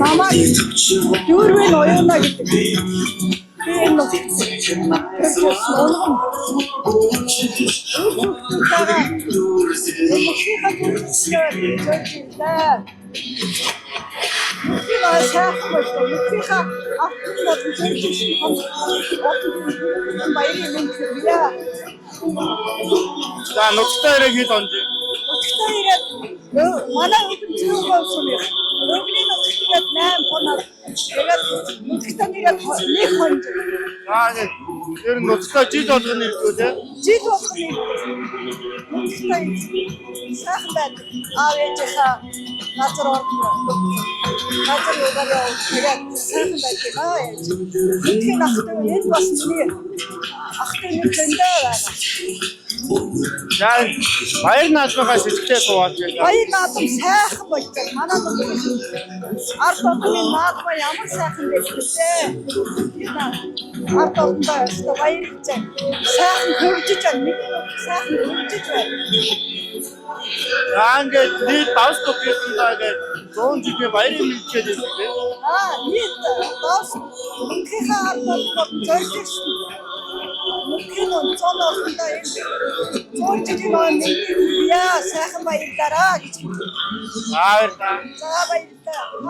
намайг дүүрвэн оюуна гэдэг. Би энэ За нутагтай ирэх хэд онж? нутагтай ирээд манай өвчин зүүн болсон юм. Өвгний нутагт ирээд 8 хоног. Тэгээд нутагтай ирээд 1 хоног. За ер нь нутагтай жил болгоно ирдүү те? Жил болгоно. Нутагтай сайхан байд. Аав ээжийнхаа газар орно. Газар угаалаа тэгээд сайхан байд юм аа. Нутгийн ахтай энэ бас миний ахтай нэг зөндөө байна. За баяр наадмынхаа сэтгэлээ суугаад байна. Баяр наадам сайхан болж байна. Манай нутгийн ард түмний наадмаа ямар сайхан байлээ. Ард түмний өстө баяр гэж сайхан хөвжиж байна. Нэг сайхан хөвжиж байна. За ингээд нийт давс төгсөндөө 100 жилийн баярын мэдчихэд ирсэн. Нийт давс үнхийнхаа ард түмний зорилгоос Мөнхийн онцгой орсондоо энэ 100 жилийн өмнө яа сайхан баярлаараа гэж. Баярлалаа. За баярлалаа.